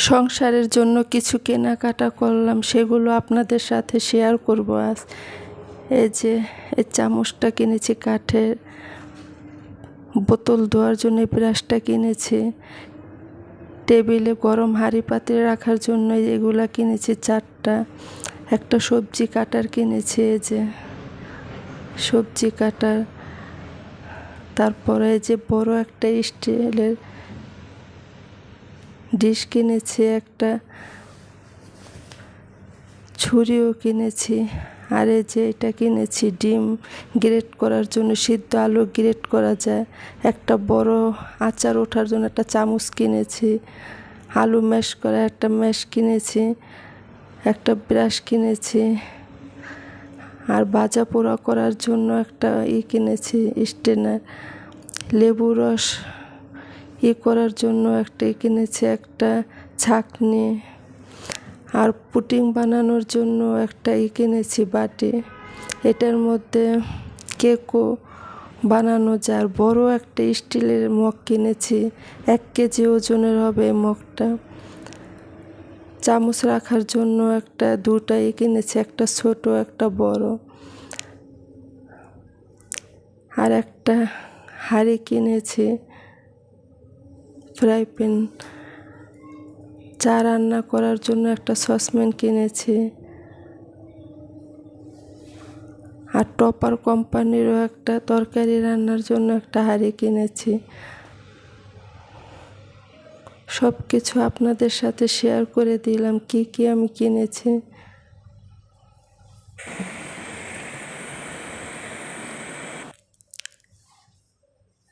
সংসারের জন্য কিছু কেনাকাটা করলাম, সেগুলো আপনাদের সাথে শেয়ার করব আজ। এই যে এই চামচটা কিনেছি কাঠের, বোতল ধোয়ার জন্য এই ব্রাশটা কিনেছি, টেবিলে গরম হাঁড়ি পাতিলে রাখার জন্য এগুলা কিনেছি 4টা, একটা সবজি কাটার কিনেছি, এই যে সবজি কাটার, তারপরে যে বড় একটা স্টিলের ডিশ কিনেছি, একটা ছুরিও কিনেছি। আর এই যে এটা কিনেছি ডিম গ্রেট করার জন্য, সিদ্ধ আলু গ্রেট করা যায়, একটা বড় আচার ওঠার জন্য একটা চামচ কিনেছি, আলু ম্যাশ করা একটা ম্যাশ কিনেছি, একটা ব্রাশ কিনেছি, আর ভাজা পোড়া করার জন্য একটা কিনেছি স্টেনার, লেবু রস করার জন্য একটা কিনেছি, একটা ছাঁকনি, আর পুডিং বানানোর জন্য একটা কিনেছি বাটি। এটার মধ্যে কেকও বানানো যায়। আর বড় একটা স্টিলের মগ কিনেছি, 1 কেজি ওজনের হবে মগটা। চামচ রাখার জন্য একটা 2টাই কিনেছি, একটা ছোট একটা বড়। আর একটা হাঁড়ি কিনেছি, ফ্রাই প্যান, চা রান্না করার জন্য একটা সসপ্যান কিনেছি, আর টপার কোম্পানিরও একটা তরকারি রান্নার জন্য একটা হাঁড়ি কিনেছি। সব কিছু আপনাদের সাথে শেয়ার করে দিলাম কি কি আমি কিনেছি।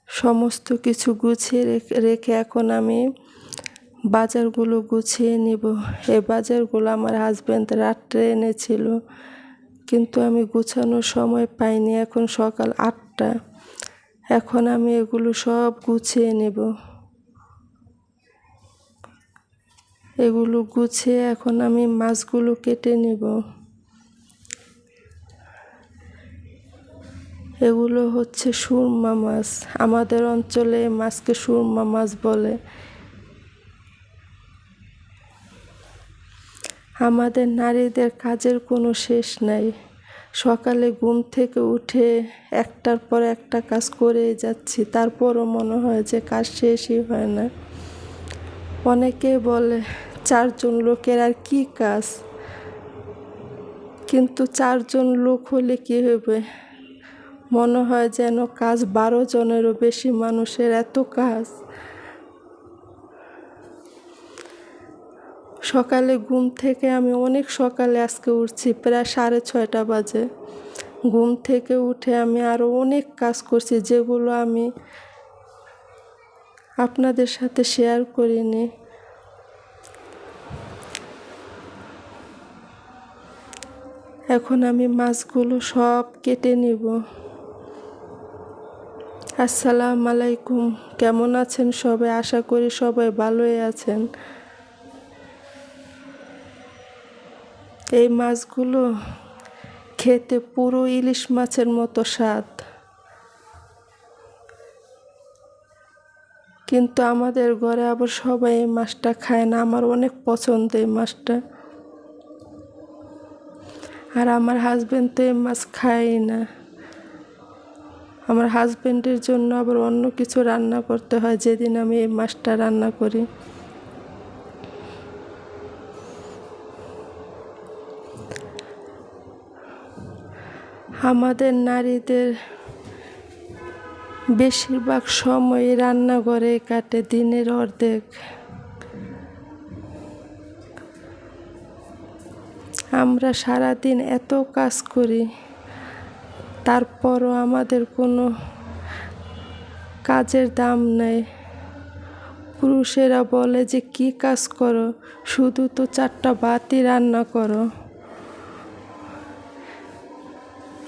সমস্ত কিছু গুছিয়ে রেখে এখন আমি বাজারগুলো গুছিয়ে নিব। এই বাজারগুলো আমার হাজব্যান্ড রাত্রে এনেছিল, কিন্তু আমি গুছানোর সময় পাইনি। এখন সকাল 8টা, এখন আমি এগুলো সব গুছিয়ে নেব। এগুলো গুছিয়ে এখন আমি মাছগুলো কেটে নেব। এগুলো হচ্ছে সুরমা মাছ, আমাদের অঞ্চলে মাছকে সুরমা মাছ বলে। আমাদের নারীদের কাজের কোনো শেষ নাই। সকালে ঘুম থেকে উঠে একটার পর একটা কাজ করেই যাচ্ছি, তারপরও মনে হয় যে কাজ শেষই হয় না। অনেকে বলে 4 জন লোকের আর কি কাজ, কিন্তু 4 জন লোক হলে কি হবে? মনে হয় যেন কাজ 12 জনেরও বেশি মানুষের, এত কাজ। সকালে ঘুম থেকে আমি অনেক সকালে আজকে উঠছি, প্রায় 6:30 বাজে। ঘুম থেকে উঠে আমি আরও অনেক কাজ করছি, যেগুলো আমি আপনাদের সাথে শেয়ার করিনি। এখন আমি মাছগুলো সব কেটে নিব। আসসালামু আলাইকুম, কেমন আছেন সবাই? আশা করি সবাই ভালোই আছেন। এই মাছগুলো খেতে পুরো ইলিশ মাছের মতো স্বাদ, কিন্তু আমাদের ঘরে আবার সবাই এই মাছটা খায় না। আমার অনেক পছন্দ এই মাছটা, আর আমার হাজব্যান্ড তো এই মাছ খায় না। আমার হাজব্যান্ডের জন্য আবার অন্য কিছু রান্না করতে হয় যেদিন আমি এই মাছটা রান্না করি। আমাদের নারীদের বেশিরভাগ সময় রান্নাঘরে কাটে, দিনের অর্ধেক। আমরা সারাদিন এত কাজ করি, তারপরও আমাদের কোনো কাজের দাম নেই। পুরুষেরা বলে যে কি কাজ করো, শুধু তো 4টা ভাতই রান্না করো।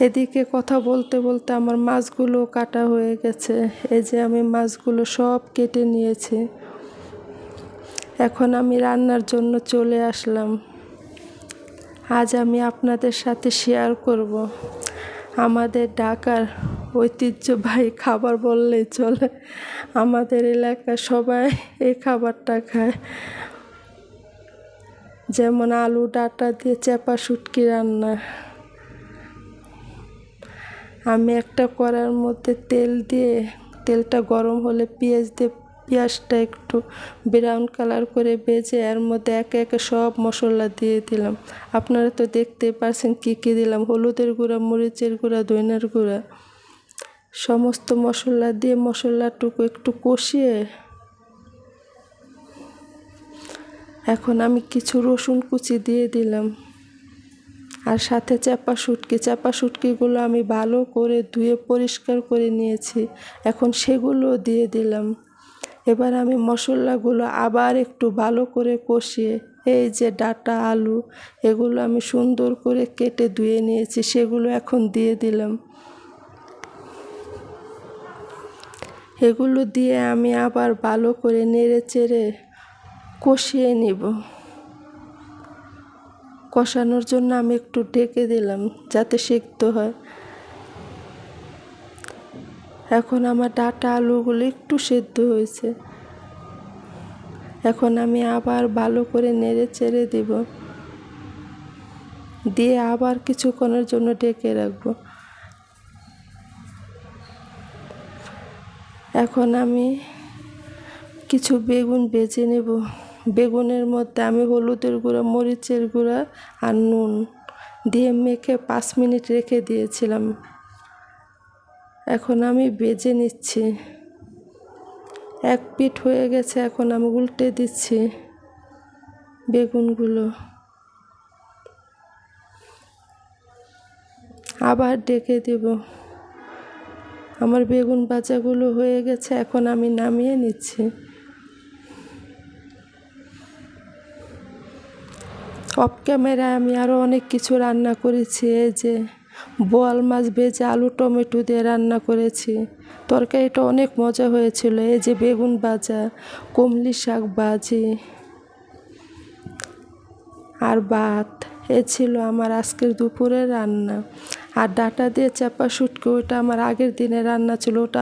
এদিকে কথা বলতে বলতে আমার মাছগুলো কাটা হয়ে গেছে। এই যে আমি মাছগুলো সব কেটে নিয়েছি। এখন আমি রান্নার জন্য চলে আসলাম। আজ আমি আপনাদের সাথে শেয়ার করব আমাদের ঢাকার ঐতিহ্যবাহী খাবার বললেই চলে। আমাদের এলাকায় সবাই এই খাবারটা খায়। যেমন আলু ডাঁটা দিয়ে চাপা শুটকি রান্না। আমি একটা কড়াইয়ের মধ্যে তেল দিয়ে, তেলটা গরম হলে পেঁয়াজ দিয়ে পেঁয়াজটা একটু ব্রাউন কালার করে ভেজে এর মধ্যে একে একে সব মশলা দিয়ে দিলাম। আপনারা তো দেখতেই পারছেন কী কী দিলাম, হলুদের গুঁড়া, মরিচের গুঁড়া, ধনিয়ার গুঁড়া, সমস্ত মশলা দিয়ে মশলাটুকু একটু কষিয়ে এখন আমি কিছু রসুন কুচি দিয়ে দিলাম। আর সাথে চাপা শুটকিগুলো আমি ভালো করে ধুয়ে পরিষ্কার করে নিয়েছি, এখন সেগুলো দিয়ে দিলাম। এবার আমি মশলাগুলো আবার একটু ভালো করে কষিয়ে এই যে ডাঁটা, আলু এগুলো আমি সুন্দর করে কেটে ধুয়ে নিয়েছি, সেগুলো এখন দিয়ে দিলাম। এগুলো দিয়ে আমি আবার ভালো করে নেড়ে চেড়ে কষিয়ে নিব। কষানোর জন্য আমি একটু ঢেকে দিলাম যাতে সিদ্ধ হয়। এখন আমার ডাঁটা আলুগুলো একটু সিদ্ধ হয়েছে, এখন আমি আবার ভালো করে নেড়ে চেড়ে দিব, দিয়ে আবার কিছুক্ষণের জন্য ঢেকে রাখব। এখন আমি কিছু বেগুন ভেজে নেব। বেগুনের মধ্যে আমি হলুদের গুঁড়া, মরিচের গুঁড়া আর নুন দিয়ে মেখে 5 মিনিট রেখে দিয়েছিলাম। এখন আমি ভেজে নিচ্ছি। এক পিঠ হয়ে গেছে, এখন আমি উল্টে দিচ্ছি বেগুনগুলো, আবার ঢেকে দেব। আমার বেগুন ভাজাগুলো হয়ে গেছে, এখন আমি নামিয়ে নিচ্ছি। অফ ক্যামেরায় আমি আরও অনেক কিছু রান্না করেছি। এই যে বোয়াল মাছ ভেজে আলু টমেটো দিয়ে রান্না করেছি, তরকারিটা অনেক মজা হয়েছিল। এই যে বেগুন ভাজা, কমলি শাক ভাজি আর ভাত, এ ছিল আমার আজকের দুপুরের রান্না। আর ডাঁটা দিয়ে চাপা শুটকি ওটা আমার আগের দিনের রান্না ছিল, ওটা